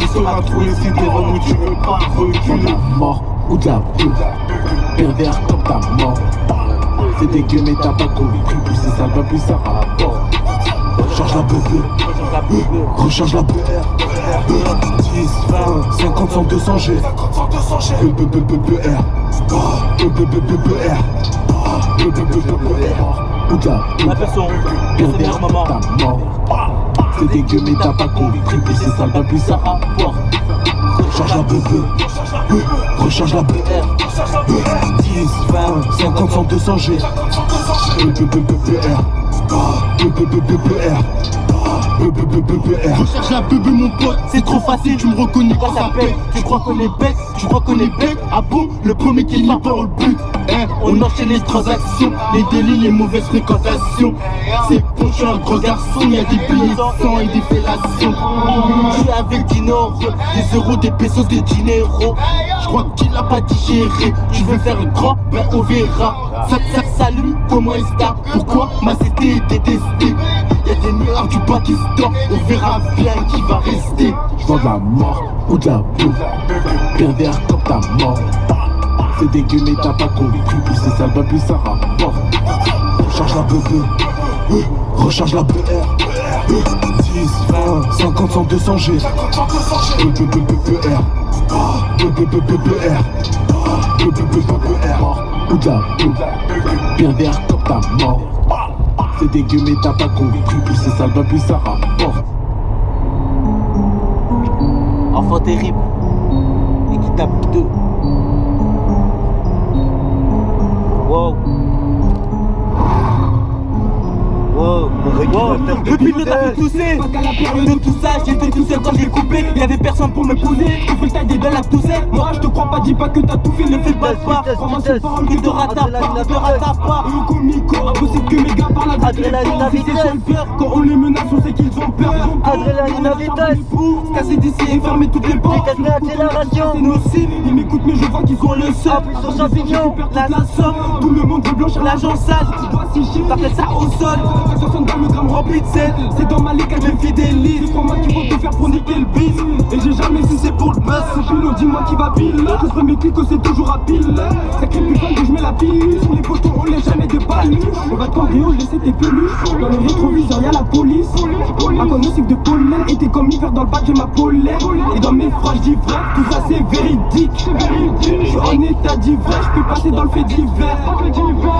il sera trop ici devant nous, tu veux pas reculer. Mort ou de la pute, pervers comme ta mort. C'est dégueu mais t'as pas compris, plus c'est sale, pas plus ça rapporte. Recharge la bébé, recharge la BR. 10, 20, 50, 100, 200 G. BBBBR. Ou de la pute, La personne, pervers comme ta mort. C'est dégueu mais t'as pas compris, plus c'est sale, pas plus ça rapporte. Recharge la bébé, recharge la BR. 10, 20, 50, 100, 200 G. Recherche la bébé mon pote, c'est trop facile, tu me reconnais quand ça pète. Tu crois qu'on est bête, tu crois qu'on est bête. Ah bon, le premier qui n'y pas au but. On enchaîne les transactions, les délits, les mauvaises fréquentations. C'est bon, je suis un gros garçon, y'a des billets de sang et des fellations. Je suis avec Dinoro, des euros, des pesos, des dinero. Je crois qu'il a pas digéré. Tu veux faire le grand, ben on verra. Salut, comment est-ce ça? Pourquoi ma cité est détestée? Y'a des noirs du Pakistan, on verra bien qui va rester. J'vends de la mort ou de la pute, pervers comme ta mort. C'est dégueu mais t'as pas compris, plus c'est sale, pas plus ça rapporte. Recharge la bébé, recharge la BR. 10, 20, 50, 100, 200 G. BBBBR. Ou de la pute, pervers comme ta mort. C'est dégueu mais t'as pas compris, plus c'est sale, pas plus ça rapporte. enfant terrible et qui tape 2. Wow. Wow. Wow. Depuis le temps poussé, de tout ça, j'étais tout seul quand j'ai coupé. Y'avait personne pour me poser. Tu fais le taille des belles à tousser. Moi je te crois pas, dis pas que t'as tout fait. Ne fais pas de part. Comment c'est pas que te rattrape pas, te rattrape pas. Comico, impossible que mes gars parlent à Adrénaline à vitesse. Quand on les menace, on sait qu'ils ont peur. Adrénaline à vitesse. Se casser d'ici et fermer toutes les portes. Accélération. C'est nocif, ils m'écoutent mais je vois qu'ils ont le seum. Appuie sur champignon. La somme, tout le monde veut blanchir l'argent sale. Tu dois sécher, t'appelles ça au sol. 60 grammes, le gramme rempli de sel. C'est dans ma ligue que je me fidélise. Crois-moi qu'ils vont te faire pour niquer le bis. Et j'ai jamais su c'est pour le buzz. C'est pilot, dis-moi qui va pile. Que ce premier clic, c'est toujours à pile. Sacré putain que je mets la pile. Sous les poteaux, on laisse jamais de baluche. On va te cambriole, laisser tes peluches. Dans le rétroviseur, y'a la police. À quoi nocif de pollen. Et t'es comme hiver dans le bac, j'ai ma pollen. Et dans mes phrases, je dis vrai. Tout ça c'est véridique. Je suis en état d'ivresse. Je peux passer dans le fait divers.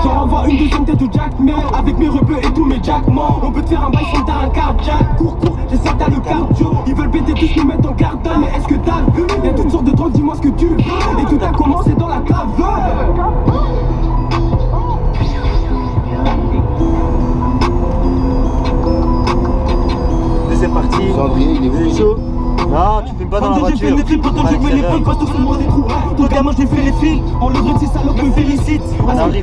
J'en renvoie une deuxième tête de Jack Mel. Avec mes rebeux et tous mes jackmans. On peut te faire un bail sans t'as un cardiaque. Cours, j'essaie t'as le cardio. Ils veulent péter tous nous mettre en garde. Mais est-ce que t'as vu? Y'a toutes sortes de drogues, dis-moi ce que tu veux. Et tout a commencé dans la cave. C'est parti. Cendrier, il est où? Chaud. Non, tu fumes pas dans la J'ai fait voiture. les flics, pourtant j'ai fait les flics, parce que tout le monde est trou. Toi gamin j'ai fait les fils, en le vrai ces salopes me félicitent.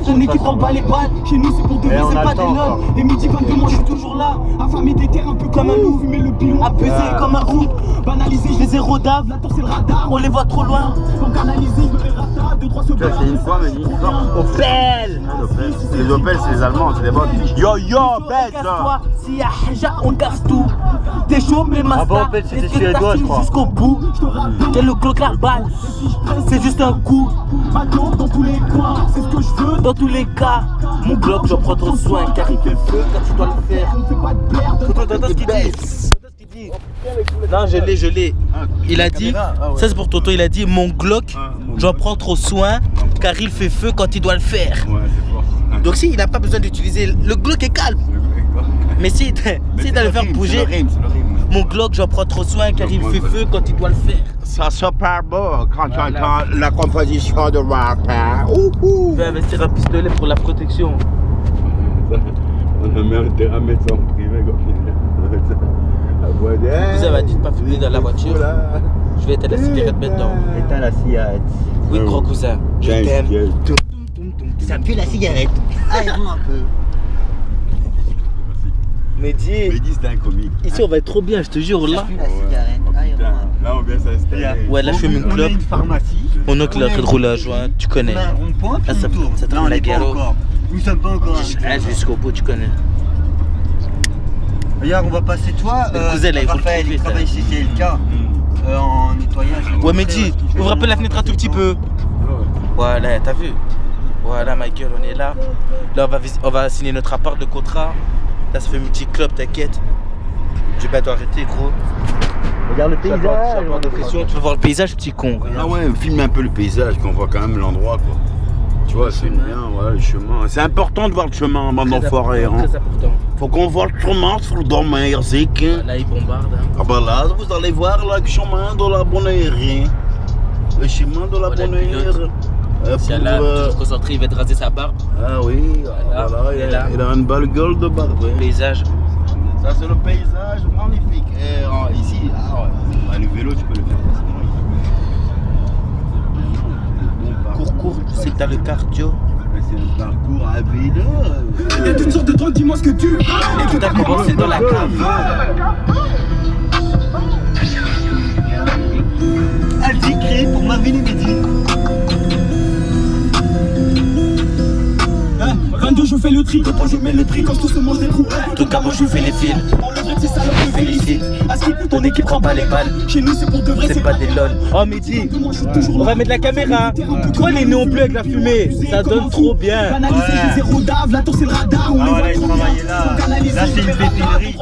Ton équipe en bas les balles, chez nous c'est pour de vrai, c'est pas des notes. Et midi 22 moi je suis toujours là, affamé des terres un peu comme un loup. Fumer le pilon, apaiser comme un roux. Banaliser, je les ai rodables, la torse c'est le radar, on les voit trop loin. Pour canaliser, je me les rata, 2-3 se battent. C'est une fois, mais une fois. Opel. Les Opel, c'est les Allemands, c'est des bonnes. Yo, bête. Casse-toi, s'il y a Haja, on casse tout. T'es chaud mais ma bon, Opel, c'était suédois, je crois. Jusqu'au bout, quel le cloque la balle, c'est juste un coup. Maintenant dans tous les coins, c'est ce que je veux. Dans tous les cas, mon bloc, j'en prends trop soin car il fait le feu quand tu dois le faire. On fait pas de blaire, Toto, ce qu'il dit. Non, je l'ai. Il a dit, ça c'est pour Toto, il a dit mon Glock, j'en prends trop soin car il fait feu quand il doit le faire. Ouais, c'est fort. Donc si il n'a pas besoin d'utiliser, le Glock est calme. Mais si t'as le faire bouger, mon Glock, j'en prends trop soin car il fait feu quand il doit le faire. Ça super beau quand tu entends la composition de rapper. Je vais investir un pistolet pour la protection. On a mis un terrain à mettre en privé comme Vous avez dit de pas fumer dans la voiture. Je vais éteindre la cigarette maintenant. Éteins la cigarette. Oui, gros cousin, je t'aime. Ça pue la cigarette. Aère-moi un peu. Mehdi, c'était un comique. ici on va être trop bien, je te jure là. La cigarette. Aère-moi un peu. Là on vient s'installer. Ouais, là je fume une clope. Une pharmacie. Mon oncle est en train de rouler un joint, tu connais. On a un rond-point, puis Ah, ça- on tourne. ça Là, on la est pas guerre. encore. Nous sommes pas encore. Ah, jusqu'au bout, tu connais. Regarde, on va passer toi. Le cousin, là, il roule Raphaël, trop il vite, travaille là. chez CLK. En nettoyage. Ouais, Mehdi, ouvre un peu la fenêtre un tout petit peu. Voilà, t'as vu? Voilà, ma gueule, on est là. Là, on va signer notre rapport de contrat. Là, ça fait multi-club, t'inquiète. Je vais pas t'arrêter, gros. Regarde le paysage. De pression. Tu veux voir le paysage, petit con? Ah ouais, filme un peu le paysage, qu'on voit quand même l'endroit, quoi. Tu vois, c'est bien, voilà, le chemin. C'est important de voir le chemin avant d'enfoirer. Hein. Très important. Faut qu'on voit le chemin sur le domaine, Zik. Là, ils bombardent. Hein. Ah bah là, vous allez voir le chemin de la bonne heure. Le chemin de la bonne heure. Si elle a toujours concentré, il va te raser sa barbe. Ah oui, voilà, il a une belle gueule de barbe. Paysage. Ça, c'est le paysage magnifique. Et ici, le vélo, tu peux le faire facilement. Cours, tu sais que t'as le cardio. C'est un parcours à vélo. Il y a toutes sortes de drogues, dis-moi ce que tu as. Et tout a commencé dans la cave. Elle dit crie pour Marvin et Mehdi. 22 je fais le tri, quand je mets le tri, quand tout se mange des trous. En tout cas, moi je fais les fils. On le c'est ça, on te félicite. À ce qui ton équipe prend Pas les balles. Chez nous c'est pour de vrai, C'est pas des lol. Oh, Mehdi, on va mettre la caméra. Pourquoi les néons bleus avec la fumée? Ça donne trop bien. Banaliser les zéros d'ave, la tour c'est le radar. On Ah les voilà, voit ils trop bien. travaillaient là. Là, c'est une pépinerie.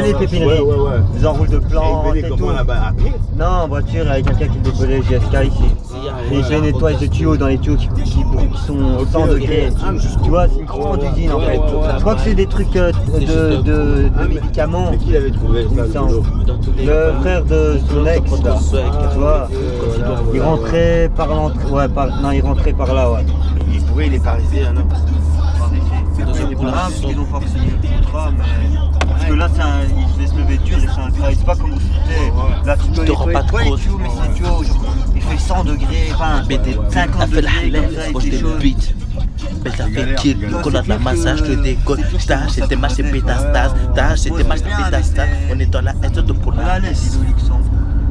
Les pépineries. Ouais. Ils enroulent de plantes et tout. Comment là-bas à pied? Non, en voiture avec quelqu'un qui dépolait le GSK ici. Et il fait un nettoyage de tuyaux dans les tuyaux qui sont 100 degrés. Tu vois, c'est une grande usine en fait. Je crois que c'est des trucs de médicaments. C'est qui l'avait trouvé ça? Le frère de son ex, là. Tu vois, il rentrait par l'entrée. Ouais, non, il rentrait par là, ouais. Il pouvait, il est parisien, non? Parce qu'ils ont forcé le contrat, mais. Parce que là, il se lever dur et c'est un travail. C'est pas comme vous foutez. Là, tu peux t'auras pas nettoyer trop les tuyaux, mais c'est des tuyaux. Il fait 100 degrés, enfin, Mais t'es 50 fait la degrés. halal, comme ça, moi et je des t'ai choses. beat. Mais t'as fait kill, qu'on a de la massage, je te décolle. T'as acheté ma chez Pétastase, t'as acheté ma chez Pétastase. On est dans la haine de Là, Polaris. laisse, il est au Luxembourg.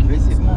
Mais c'est bon,